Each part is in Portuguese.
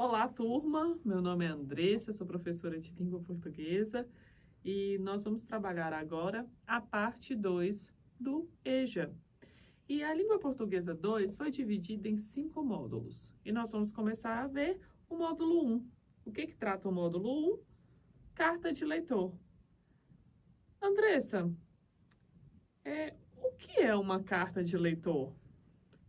Olá, turma! Meu nome é Andressa, sou professora de língua portuguesa e nós vamos trabalhar agora a parte 2 do EJA. E a língua portuguesa 2 foi dividida em 5 módulos e nós vamos começar a ver o módulo 1. O que trata o módulo 1? Carta de leitor. Andressa, o que é uma carta de leitor?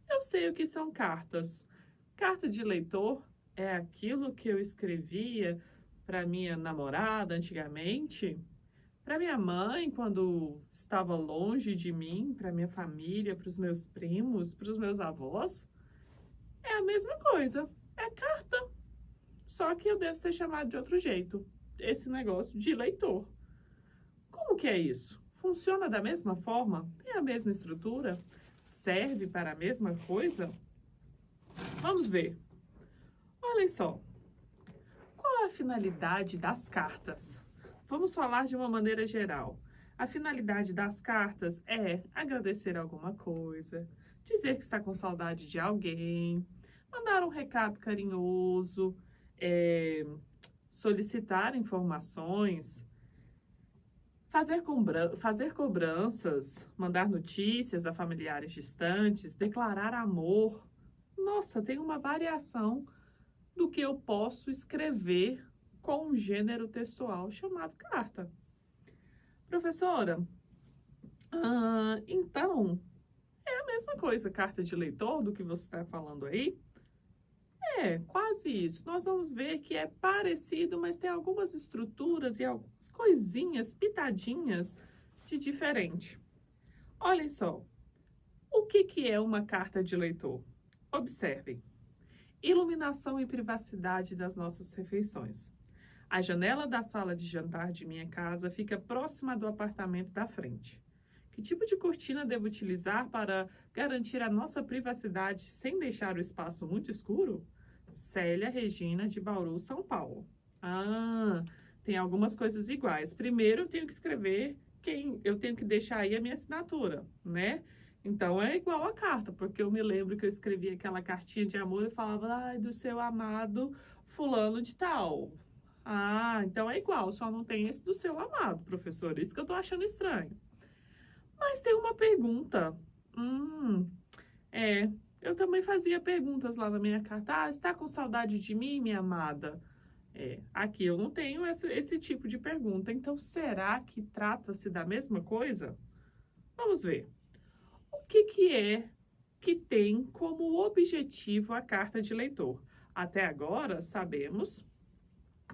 Eu sei o que são cartas. Carta de leitor é aquilo que eu escrevia para minha namorada antigamente, para minha mãe quando estava longe de mim, para minha família, para os meus primos, para os meus avós. É a mesma coisa, é carta. Só que eu devo ser chamado de outro jeito, esse negócio de leitor. Como que é isso? Funciona da mesma forma? Tem a mesma estrutura? Serve para a mesma coisa? Vamos ver. Olhem só. Qual é a finalidade das cartas? Vamos falar de uma maneira geral. A finalidade das cartas é agradecer alguma coisa, dizer que está com saudade de alguém, mandar um recado carinhoso, solicitar informações, fazer cobranças, mandar notícias a familiares distantes, declarar amor. Nossa, tem uma variação do que eu posso escrever com um gênero textual chamado carta. Professora, então, é a mesma coisa, carta de leitor, do que você está falando aí? É, quase isso. Nós vamos ver que é parecido, mas tem algumas estruturas e algumas coisinhas, pitadinhas de diferente. Olhem só, o que é uma carta de leitor? Observem. Iluminação e privacidade das nossas refeições. A janela da sala de jantar de minha casa fica próxima do apartamento da frente. Que tipo de cortina devo utilizar para garantir a nossa privacidade sem deixar o espaço muito escuro? Célia Regina, de Bauru, São Paulo. Tem algumas coisas iguais. Primeiro, eu tenho que escrever eu tenho que deixar aí a minha assinatura, né? Então, é igual a carta, porque eu me lembro que eu escrevi aquela cartinha de amor e falava, ai, do seu amado fulano de tal. Então é igual, só não tem esse do seu amado, professor. Isso que eu tô achando estranho. Mas tem uma pergunta. Eu também fazia perguntas lá na minha carta. Está com saudade de mim, minha amada? Aqui eu não tenho esse tipo de pergunta. Então, será que trata-se da mesma coisa? Vamos ver. O que é que tem como objetivo a carta de leitor? Até agora, sabemos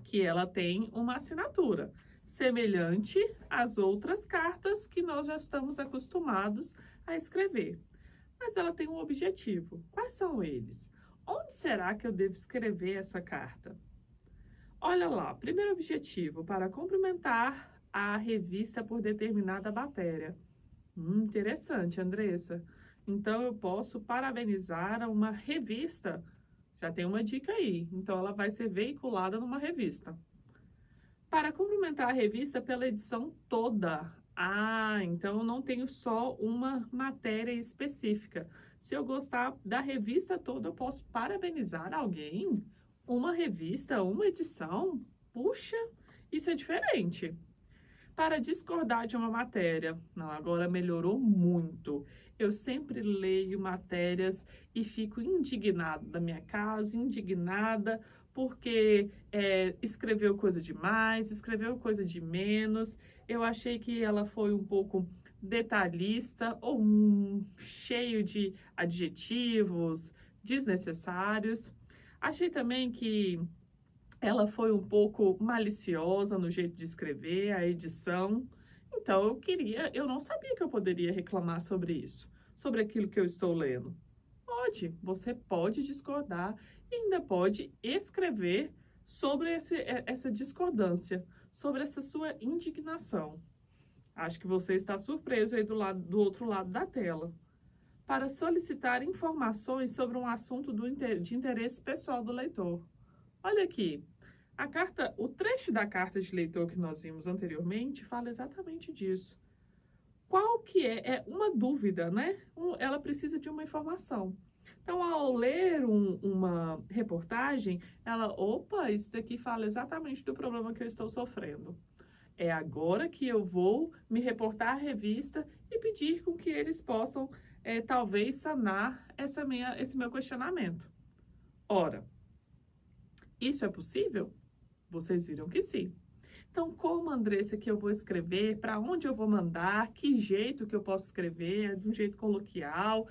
que ela tem uma assinatura, semelhante às outras cartas que nós já estamos acostumados a escrever. Mas ela tem um objetivo. Quais são eles? Onde será que eu devo escrever essa carta? Olha lá, primeiro objetivo, para cumprimentar a revista por determinada matéria. Interessante, Andressa. Então, eu posso parabenizar uma revista. Já tem uma dica aí. Então, ela vai ser veiculada numa revista. Para cumprimentar a revista pela edição toda. Então eu não tenho só uma matéria específica. Se eu gostar da revista toda, eu posso parabenizar alguém? Uma revista, uma edição? Puxa, isso é diferente. Para discordar de uma matéria. Não, agora melhorou muito. Eu sempre leio matérias e fico indignada da minha casa, indignada porque escreveu coisa demais, escreveu coisa de menos. Eu achei que ela foi um pouco detalhista ou cheio de adjetivos desnecessários. Achei também que ela foi um pouco maliciosa no jeito de escrever, a edição. Então, eu não sabia que eu poderia reclamar sobre isso, sobre aquilo que eu estou lendo. Você pode discordar e ainda pode escrever sobre essa discordância, sobre essa sua indignação. Acho que você está surpreso aí do outro lado da tela. Para solicitar informações sobre um assunto de interesse pessoal do leitor. Olha aqui. O trecho da carta de leitor que nós vimos anteriormente fala exatamente disso. Qual que é uma dúvida, né? Ela precisa de uma informação. Então, ao ler uma reportagem, ela, opa, isso daqui fala exatamente do problema que eu estou sofrendo. É agora que eu vou me reportar à revista e pedir com que eles possam, talvez, sanar esse meu questionamento. Ora, isso é possível? Vocês viram que sim. Então, como, Andressa, que eu vou escrever? Para onde eu vou mandar? Que jeito que eu posso escrever? É de um jeito coloquial?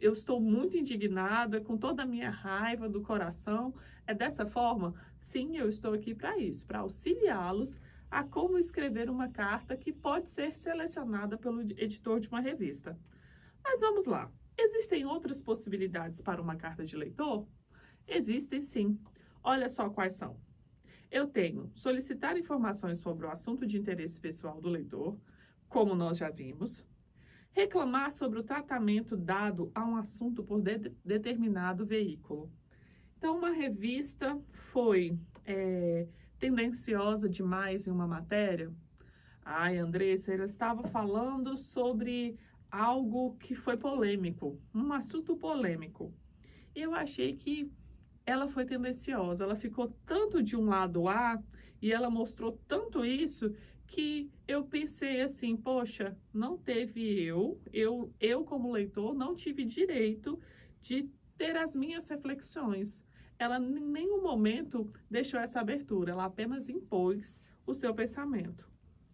Eu estou muito indignada, com toda a minha raiva do coração. É dessa forma? Sim, eu estou aqui para isso, para auxiliá-los a como escrever uma carta que pode ser selecionada pelo editor de uma revista. Mas vamos lá. Existem outras possibilidades para uma carta de leitor? Existem sim. Olha só quais são. Eu tenho solicitar informações sobre o assunto de interesse pessoal do leitor, como nós já vimos, reclamar sobre o tratamento dado a um assunto por determinado veículo. Então, uma revista foi tendenciosa demais em uma matéria. Ai, Andressa, ela estava falando sobre algo que foi polêmico, um assunto polêmico. Eu achei que ela foi tendenciosa, ela ficou tanto de um lado A e ela mostrou tanto isso que eu pensei assim, poxa, não teve eu como leitor não tive direito de ter as minhas reflexões. Ela em nenhum momento deixou essa abertura, ela apenas impôs o seu pensamento.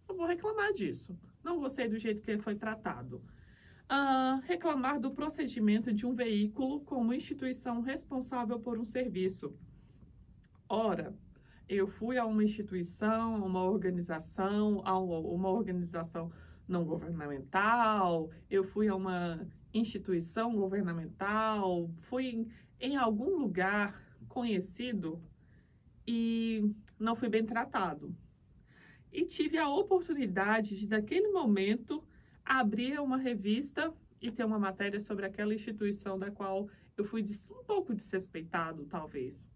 Eu vou reclamar disso. Não gostei do jeito que ele foi tratado. Reclamar do procedimento de um veículo como instituição responsável por um serviço. Ora, eu fui a uma instituição, a uma organização não governamental, eu fui a uma instituição governamental, fui em algum lugar conhecido e não fui bem tratado. E tive a oportunidade de, naquele momento, abrir uma revista e ter uma matéria sobre aquela instituição da qual eu fui um pouco desrespeitado, talvez.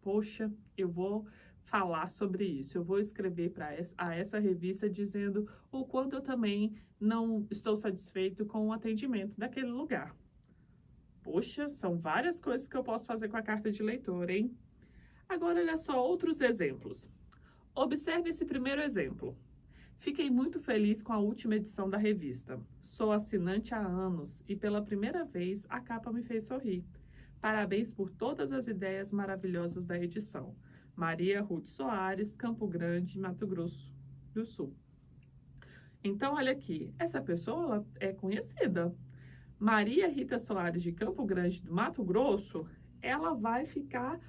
Poxa, eu vou falar sobre isso, eu vou escrever a essa revista dizendo o quanto eu também não estou satisfeito com o atendimento daquele lugar. Poxa, são várias coisas que eu posso fazer com a carta de leitor, hein? Agora, olha só outros exemplos. Observe esse primeiro exemplo. Fiquei muito feliz com a última edição da revista. Sou assinante há anos e pela primeira vez a capa me fez sorrir. Parabéns por todas as ideias maravilhosas da edição. Maria Ruth Soares, Campo Grande, Mato Grosso do Sul. Então, olha aqui, essa pessoa ela é conhecida. Maria Rita Soares, de Campo Grande, do Mato Grosso, ela vai ficar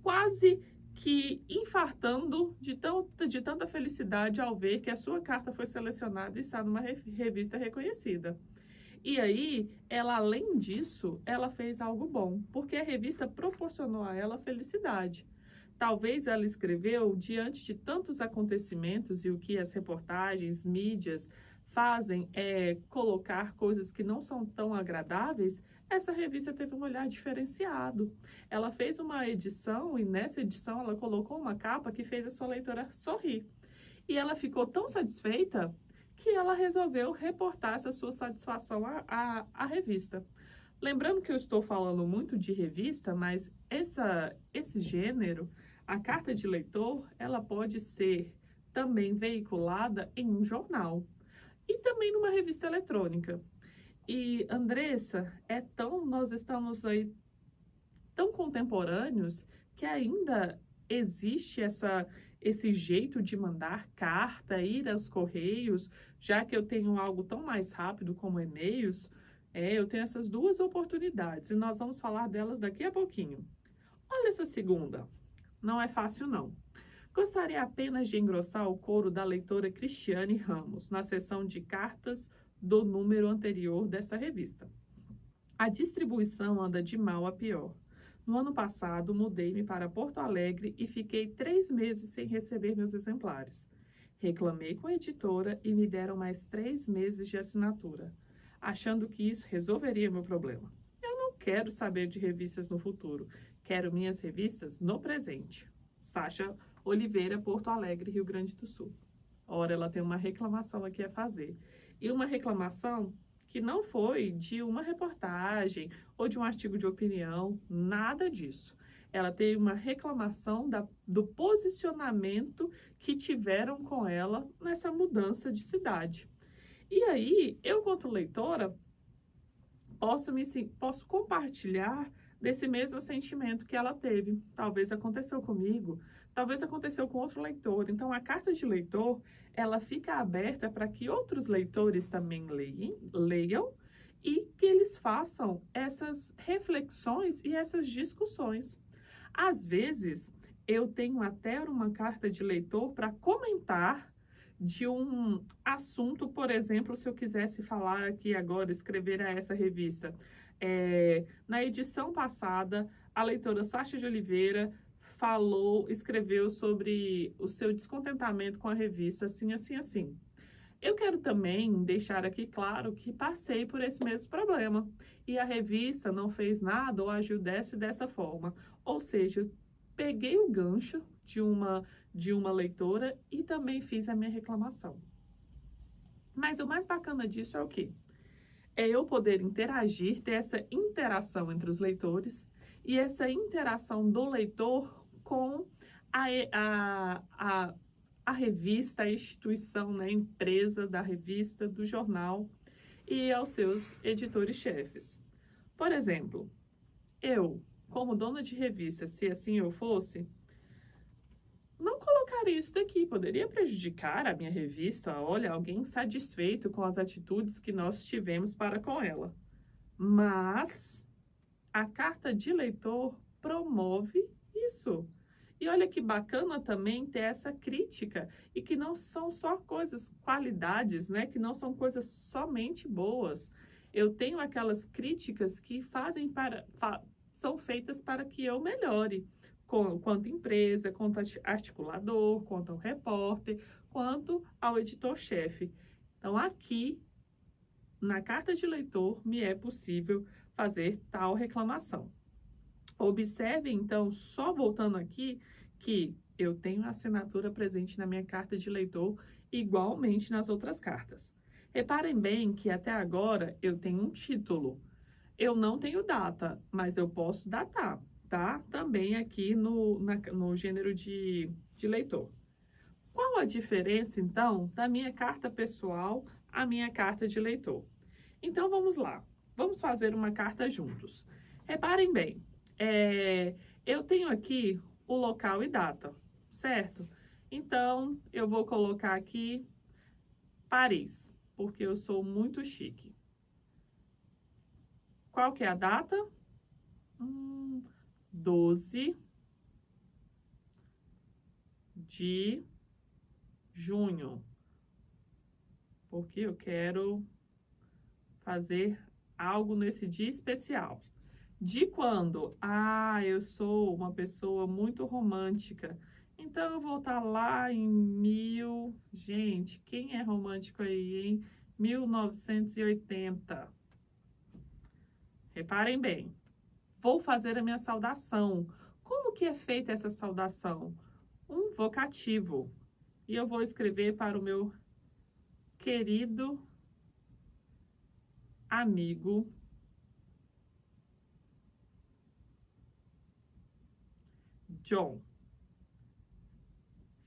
quase que infartando de tanta felicidade ao ver que a sua carta foi selecionada e está numa revista reconhecida. E aí, ela, além disso, ela fez algo bom, porque a revista proporcionou a ela felicidade. Talvez ela escreveu diante de tantos acontecimentos e o que as reportagens, mídias fazem é colocar coisas que não são tão agradáveis. Essa revista teve um olhar diferenciado. Ela fez uma edição e nessa edição ela colocou uma capa que fez a sua leitora sorrir. E ela ficou tão satisfeita que ela resolveu reportar essa sua satisfação à revista. Lembrando que eu estou falando muito de revista, mas esse gênero, a carta de leitor, ela pode ser também veiculada em um jornal e também numa revista eletrônica. E, Andressa, nós estamos aí tão contemporâneos que ainda existe esse jeito de mandar carta, ir aos correios, já que eu tenho algo tão mais rápido como e-mails, eu tenho essas duas oportunidades e nós vamos falar delas daqui a pouquinho. Olha essa segunda, não é fácil não. Gostaria apenas de engrossar o couro da leitora Cristiane Ramos, na seção de cartas do número anterior dessa revista. A distribuição anda de mal a pior. No ano passado, mudei-me para Porto Alegre e fiquei 3 meses sem receber meus exemplares. Reclamei com a editora e me deram mais 3 meses de assinatura, achando que isso resolveria meu problema. Eu não quero saber de revistas no futuro, quero minhas revistas no presente. Sácia Oliveira, Porto Alegre, Rio Grande do Sul. Ora, ela tem uma reclamação aqui a fazer. E uma reclamação que não foi de uma reportagem ou de um artigo de opinião, nada disso. Ela teve uma reclamação do posicionamento que tiveram com ela nessa mudança de cidade. E aí, eu, quanto leitora, posso compartilhar desse mesmo sentimento que ela teve. Talvez aconteceu comigo, talvez aconteceu com outro leitor. Então, a carta de leitor, ela fica aberta para que outros leitores também leiam e que eles façam essas reflexões e essas discussões. Às vezes, eu tenho até uma carta de leitor para comentar de um assunto, por exemplo, se eu quisesse falar aqui agora, escrever a essa revista. Na edição passada, a leitora Sasha de Oliveira escreveu sobre o seu descontentamento com a revista, assim, assim, assim. Eu quero também deixar aqui claro que passei por esse mesmo problema e a revista não fez nada ou agiu dessa forma. Ou seja, peguei o gancho de uma leitora e também fiz a minha reclamação. Mas o mais bacana disso é o quê? É eu poder interagir, ter essa interação entre os leitores e essa interação do leitor com a revista, a instituição, né, a empresa da revista, do jornal e aos seus editores-chefes. Por exemplo, eu, como dona de revista, se assim eu fosse, não colocaria isso daqui, poderia prejudicar a minha revista, olha, alguém insatisfeito com as atitudes que nós tivemos para com ela. Mas a carta de leitor promove isso. E olha que bacana também ter essa crítica e que não são só qualidades, né? Que não são coisas somente boas. Eu tenho aquelas críticas que são feitas para que eu melhore, quanto empresa, quanto articulador, quanto ao repórter, quanto ao editor-chefe. Então, aqui, na carta de leitor, me é possível fazer tal reclamação. Observe, então, só voltando aqui, que eu tenho a assinatura presente na minha carta de leitor, igualmente nas outras cartas. Reparem bem que até agora eu tenho um título. Eu não tenho data, mas eu posso datar, tá? Também aqui no gênero de leitor. Qual a diferença, então, da minha carta pessoal à minha carta de leitor? Então, vamos lá. Vamos fazer uma carta juntos. Reparem bem, eu tenho aqui o local e data, certo? Então, eu vou colocar aqui Paris, porque eu sou muito chique. Qual que é a data? 12 de junho, porque eu quero fazer algo nesse dia especial. De quando? Ah, eu sou uma pessoa muito romântica. Então, eu vou estar lá em Gente, quem é romântico aí, hein? 1980. Reparem bem. Vou fazer a minha saudação. Como que é feita essa saudação? Um vocativo. E eu vou escrever para o meu querido amigo John.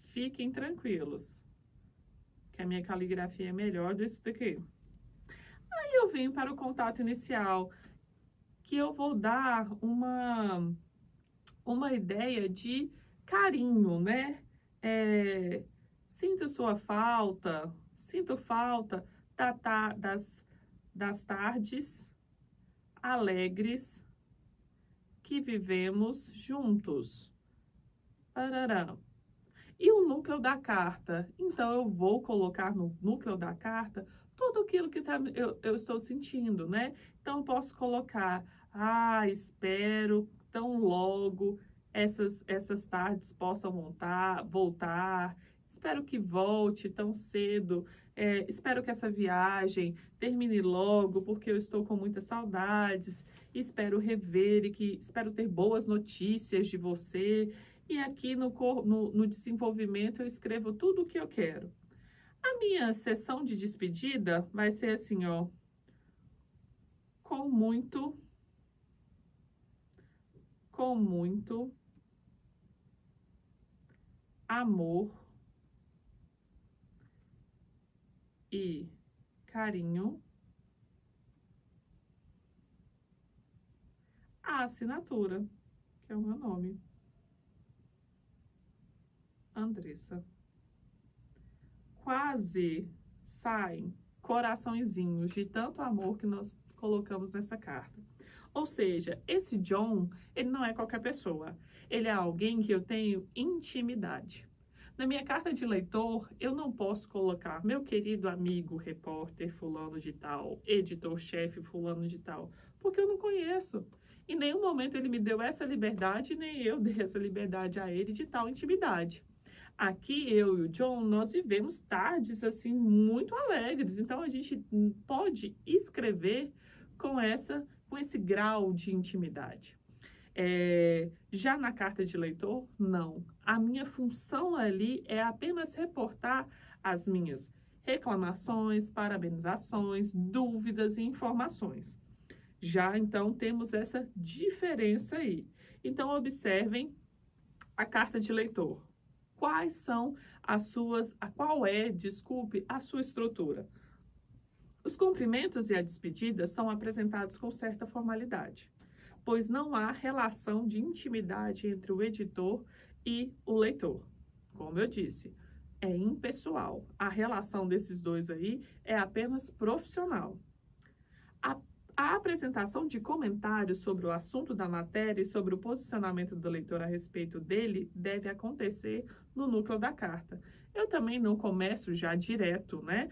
Fiquem tranquilos, que a minha caligrafia é melhor desse daqui. Aí eu venho para o contato inicial, que eu vou dar uma ideia de carinho, né? Sinto sua falta, sinto falta das tardes alegres que vivemos juntos. Parará. E o núcleo da carta? Então, eu vou colocar no núcleo da carta tudo aquilo que eu estou sentindo, né? Então, eu posso colocar, espero tão logo essas tardes possam voltar, espero que volte tão cedo, espero que essa viagem termine logo, porque eu estou com muitas saudades, espero rever espero ter boas notícias de você. E aqui no desenvolvimento eu escrevo tudo o que eu quero. A minha sessão de despedida vai ser assim, ó. com muito amor e carinho, a assinatura, que é o meu nome, Andressa. Quase saem coraçõezinhos de tanto amor que nós colocamos nessa carta. Ou seja, esse John, ele não é qualquer pessoa. Ele é alguém que eu tenho intimidade. Na minha carta de leitor, eu não posso colocar meu querido amigo repórter fulano de tal, editor-chefe fulano de tal, porque eu não conheço. Em nenhum momento ele me deu essa liberdade, nem eu dei essa liberdade a ele de tal intimidade. Aqui, eu e o John, nós vivemos tardes, assim, muito alegres. Então, a gente pode escrever com esse grau de intimidade. Já na carta de leitor, não. A minha função ali é apenas reportar as minhas reclamações, parabenizações, dúvidas e informações. Já, então, temos essa diferença aí. Então, observem a carta de leitor. Quais são qual é, desculpe, a sua estrutura? Os cumprimentos e a despedida são apresentados com certa formalidade, pois não há relação de intimidade entre o editor e o leitor. Como eu disse, é impessoal. A relação desses dois aí é apenas profissional. A apresentação de comentários sobre o assunto da matéria e sobre o posicionamento do leitor a respeito dele deve acontecer no núcleo da carta. Eu também não começo já direto, né?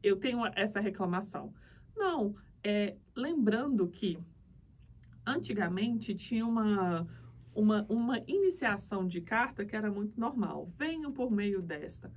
Eu tenho essa reclamação. Não, lembrando que antigamente tinha uma iniciação de carta que era muito normal. Venho por meio desta.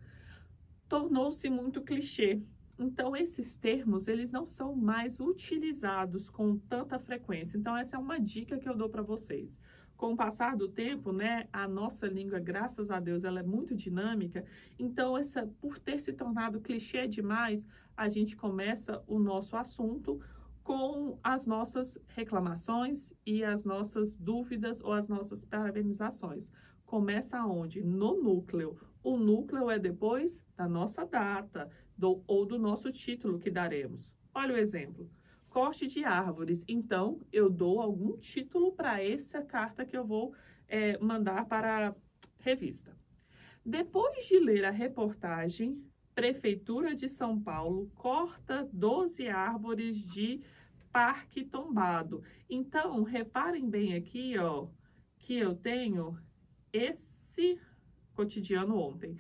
Tornou-se muito clichê. Então, esses termos, eles não são mais utilizados com tanta frequência. Então, essa é uma dica que eu dou para vocês. Com o passar do tempo, né, a nossa língua, graças a Deus, ela é muito dinâmica. Então, por ter se tornado clichê demais, a gente começa o nosso assunto com as nossas reclamações e as nossas dúvidas ou as nossas parabenizações. Começa onde? No núcleo. O núcleo é depois da nossa data, ou do nosso título que daremos. Olha o exemplo. Corte de árvores. Então, eu dou algum título para essa carta que eu vou mandar para a revista. Depois de ler a reportagem, Prefeitura de São Paulo corta 12 árvores de Parque Tombado. Então, reparem bem aqui, ó, que eu tenho esse cotidiano ontem.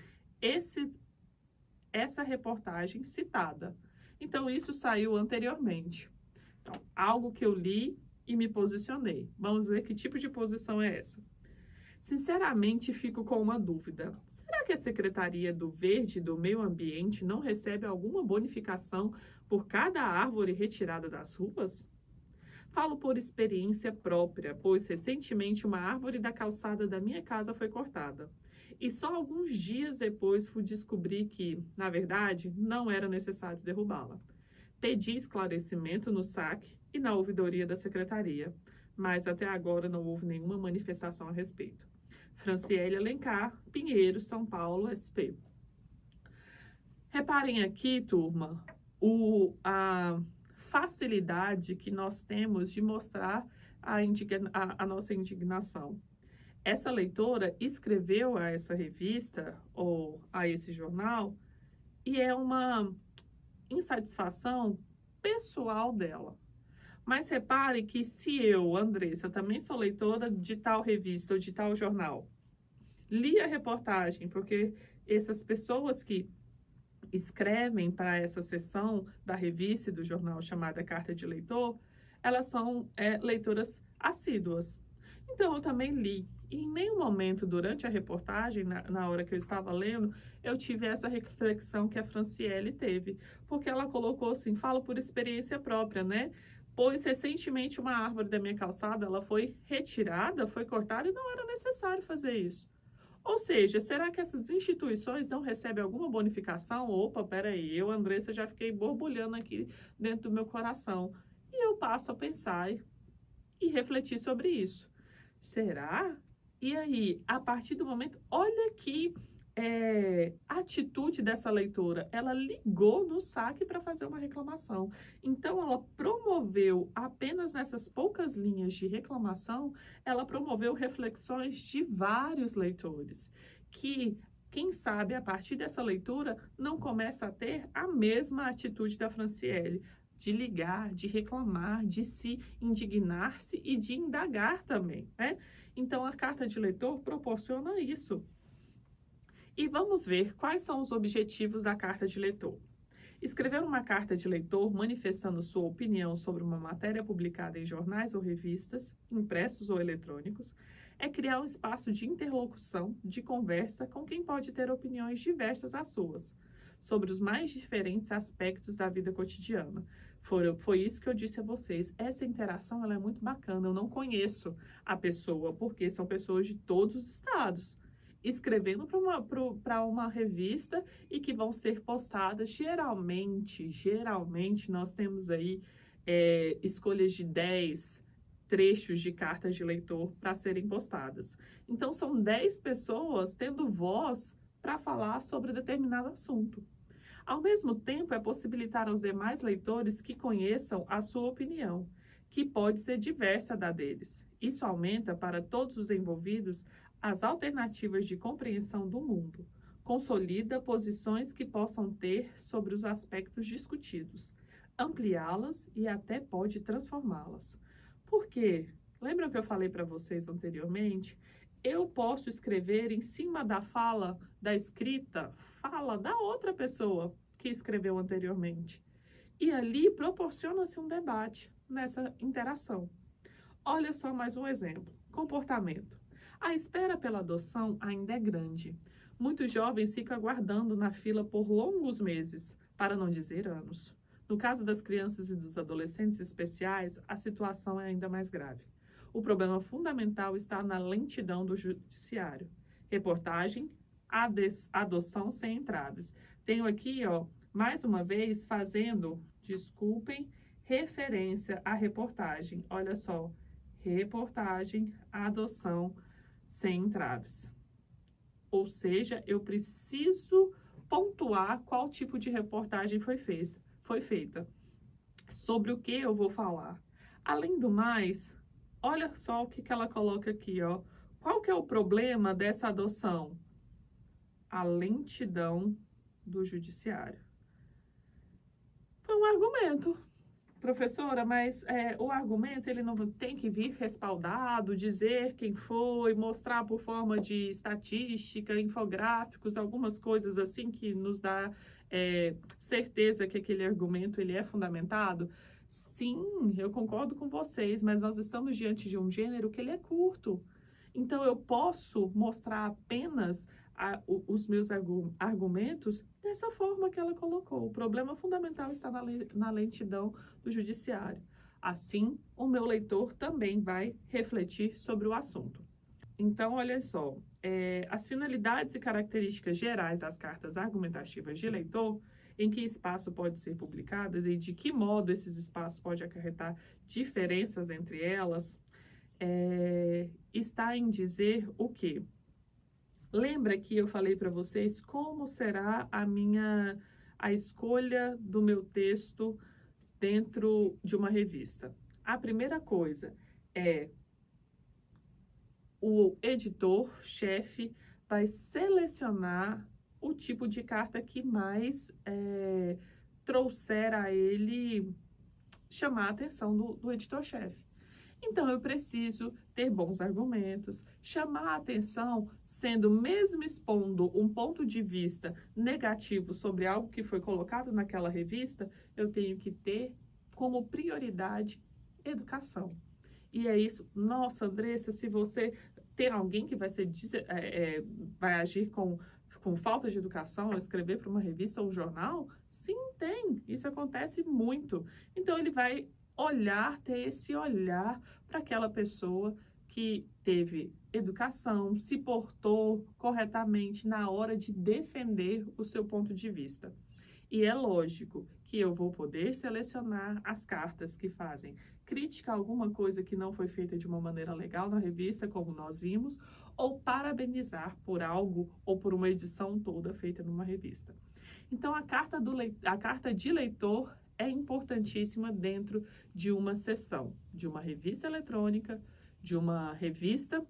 Essa reportagem citada. Então, isso saiu anteriormente. Então, algo que eu li e me posicionei. Vamos ver que tipo de posição é essa. Sinceramente, fico com uma dúvida. Será que a Secretaria do Verde e do Meio Ambiente não recebe alguma bonificação por cada árvore retirada das ruas? Falo por experiência própria, pois recentemente uma árvore da calçada da minha casa foi cortada. E só alguns dias depois fui descobrir que, na verdade, não era necessário derrubá-la. Pedi esclarecimento no SAC e na ouvidoria da secretaria, mas até agora não houve nenhuma manifestação a respeito. Franciele Alencar, Pinheiro, São Paulo, SP. Reparem aqui, turma, a facilidade que nós temos de mostrar a nossa indignação. Essa leitora escreveu a essa revista ou a esse jornal e é uma insatisfação pessoal dela. Mas repare que se eu, Andressa, também sou leitora de tal revista ou de tal jornal, li a reportagem, porque essas pessoas que escrevem para essa seção da revista e do jornal chamada Carta de Leitor, elas são leitoras assíduas. Então, eu também li. E em nenhum momento durante a reportagem, na hora que eu estava lendo, eu tive essa reflexão que a Franciele teve. Porque ela colocou assim, falo por experiência própria, né? Pois recentemente uma árvore da minha calçada, ela foi retirada, foi cortada e não era necessário fazer isso. Ou seja, será que essas instituições não recebem alguma bonificação? Opa, peraí, eu, Andressa, já fiquei borbulhando aqui dentro do meu coração. E eu passo a pensar e refletir sobre isso. Será? E aí, a partir do momento, olha que a atitude dessa leitora, ela ligou no saque para fazer uma reclamação. Então, ela promoveu, apenas nessas poucas linhas de reclamação, ela promoveu reflexões de vários leitores, que, quem sabe, a partir dessa leitura, não começa a ter a mesma atitude da Franciele, de ligar, de reclamar, de se indignar-se e de indagar também, né? Então, a carta de leitor proporciona isso. E vamos ver quais são os objetivos da carta de leitor. Escrever uma carta de leitor manifestando sua opinião sobre uma matéria publicada em jornais ou revistas, impressos ou eletrônicos, é criar um espaço de interlocução, de conversa com quem pode ter opiniões diversas às suas, sobre os mais diferentes aspectos da vida cotidiana. Foi isso que eu disse a vocês. Essa interação ela é muito bacana. Eu não conheço a pessoa, porque são pessoas de todos os estados, escrevendo para uma revista e que vão ser postadas. Geralmente nós temos aí escolhas de 10 trechos de cartas de leitor para serem postadas. Então, são 10 pessoas tendo voz para falar sobre determinado assunto. Ao mesmo tempo, é possibilitar aos demais leitores que conheçam a sua opinião, que pode ser diversa da deles. Isso aumenta para todos os envolvidos as alternativas de compreensão do mundo, consolida posições que possam ter sobre os aspectos discutidos, ampliá-las e até pode transformá-las. Por quê? Lembram que eu falei para vocês anteriormente? Eu posso escrever em cima da fala, da escrita, fala da outra pessoa que escreveu anteriormente. E ali proporciona-se um debate nessa interação. Olha só mais um exemplo. Comportamento. A espera pela adoção ainda é grande. Muitos jovens ficam aguardando na fila por longos meses, para não dizer anos. No caso das crianças e dos adolescentes especiais, a situação é ainda mais grave. O problema fundamental está na lentidão do judiciário. Reportagem, adoção sem entraves. Tenho aqui, mais uma vez, fazendo, desculpem, referência à reportagem. Olha só, reportagem, adoção sem entraves. Ou seja, eu preciso pontuar qual tipo de reportagem foi feita. Sobre o que eu vou falar. Além do mais, olha só o que ela coloca aqui, Qual que é o problema dessa adoção? A lentidão do judiciário. Foi um argumento, professora, mas o argumento ele não tem que vir respaldado, dizer quem foi, mostrar por forma de estatística, infográficos, algumas coisas assim que nos dá certeza que aquele argumento ele é fundamentado. Sim, eu concordo com vocês, mas nós estamos diante de um gênero que ele é curto. Então, eu posso mostrar apenas os meus argumentos dessa forma que ela colocou. O problema fundamental está na lentidão do judiciário. Assim, o meu leitor também vai refletir sobre o assunto. Então, olha só, as finalidades e características gerais das cartas argumentativas de leitor, em que espaço pode ser publicadas e de que modo esses espaços podem acarretar diferenças entre elas, está em dizer o quê? Lembra que eu falei para vocês como será a escolha do meu texto dentro de uma revista? A primeira coisa é o editor-chefe vai selecionar o tipo de carta que mais trouxer a ele chamar a atenção do editor-chefe. Então, eu preciso ter bons argumentos, chamar a atenção, mesmo expondo um ponto de vista negativo sobre algo que foi colocado naquela revista, eu tenho que ter como prioridade educação. E é isso. Nossa, Andressa, se você tem alguém que vai agir com falta de educação ao escrever para uma revista ou jornal, sim, tem. Isso acontece muito. Então, ele vai ter esse olhar para aquela pessoa que teve educação, se portou corretamente na hora de defender o seu ponto de vista. E é lógico que eu vou poder selecionar as cartas que fazem crítica a alguma coisa que não foi feita de uma maneira legal na revista, como nós vimos, ou parabenizar por algo ou por uma edição toda feita numa revista. Então, a carta de leitor é importantíssima dentro de uma seção, de uma revista eletrônica, de uma revista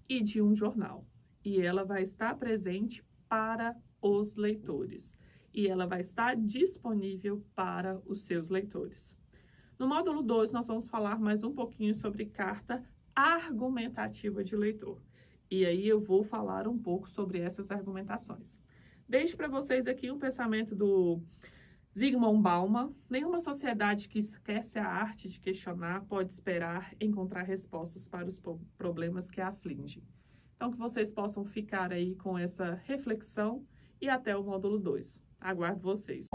e de um jornal. E ela vai estar presente para os leitores. E ela vai estar disponível para os seus leitores. No módulo 2, nós vamos falar mais um pouquinho sobre carta argumentativa de leitor. E aí eu vou falar um pouco sobre essas argumentações. Deixo para vocês aqui um pensamento do Zygmunt Bauman: nenhuma sociedade que esquece a arte de questionar pode esperar encontrar respostas para os problemas que a afligem. Então, que vocês possam ficar aí com essa reflexão e até o módulo 2. Aguardo vocês.